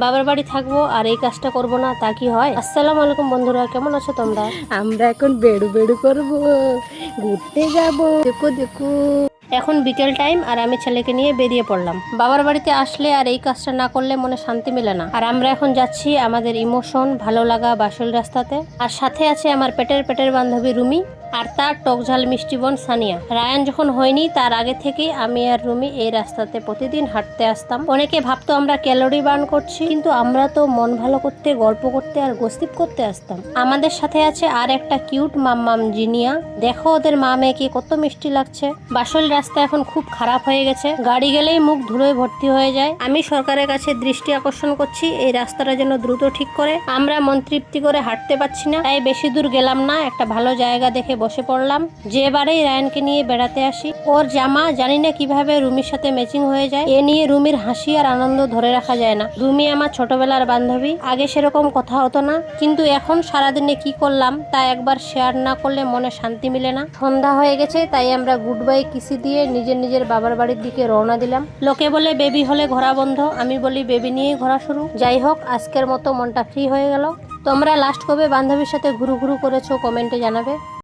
বাবার বাড়ি থাকবো আর এই কাজটা করব না, তা কি হয়? আসসালামু আলাইকুম বন্ধুরা, কেমন আছো তোমরা? আমরা এখন বেড়ু বেড়ু করব, ঘুরতে যাব। দেখো দেখো, এখন বিকেল টাইম আর আমি ছেলেকে নিয়ে বেরিয়ে পড়লাম। বাবার বাড়িতে আসলে আর এই কাজটা না করলে মনে শান্তি মেলে না। আর আমরা এখন যাচ্ছি আমাদের ইমোশন, ভালো লাগা বাসল রাস্তাতে। আর সাথে আছে আমার পেটের বান্ধবী রুমি আর তার টকঝাল মিষ্টি বোন সানিয়া। রায়ান যখন হয়নি তার আগে থেকেই আমি আর রুমি এই রাস্তাতে প্রতিদিন হাঁটতে আসতাম। অনেকে ভাবতো আমরা ক্যালোরি বার্ন করছি, কিন্তু আমরা তো মন ভালো করতে, গল্প করতে আর গসিপ করতে আসতাম। আমাদের সাথে আছে আর একটা কিউট মাম্মাম জিনিয়া। দেখো ওদের মা মেয়েকে কত মিষ্টি লাগছে। বাসল রাস্তা এখন খুব খারাপ হয়ে গেছে, গাড়ি গেলেই মুখ ধুলোয় ভর্তি হয়ে যায়। আমি সরকারের কাছে দৃষ্টি আকর্ষণ করছি এই রাস্তাটা যেন দ্রুত ঠিক করে। আমরা মন তৃপ্তি করে হাঁটতে পারছি না, তাই বেশি দূর গেলাম না, একটা ভালো জায়গা দেখে বসে পড়লাম। যেবারেই রায়ানকে নিয়ে বেড়াতে আসি, ওর জামা জানি না কিভাবে রুমির সাথে ম্যাচিং হয়ে যায়। এ নিয়ে রুমির হাসি আর আনন্দ ধরে রাখা যায় না। রুমি আমার ছোটবেলার বান্ধবী, আগে সেরকম কথা হতো না, কিন্তু এখন সারাদিনে কি করলাম তা একবার শেয়ার না করলে মনে শান্তি মিলে না। সন্ধ্যা হয়ে গেছে, তাই আমরা গুড বাই কিসি দিয়ে নিজের বাবার বাড়ির দিকে রওনা দিলাম। লোকে বলে বেবি হলে ঘোরা বন্ধ, আমি বলি বেবি নিয়েই ঘোরা শুরু। যাই হোক, আজকের মতো মনটা ফ্রি হয়ে গেল। তোমরা লাস্ট কবে বান্ধবীর সাথে ঘুরু ঘুরু করেছো কমেন্টে জানাবে।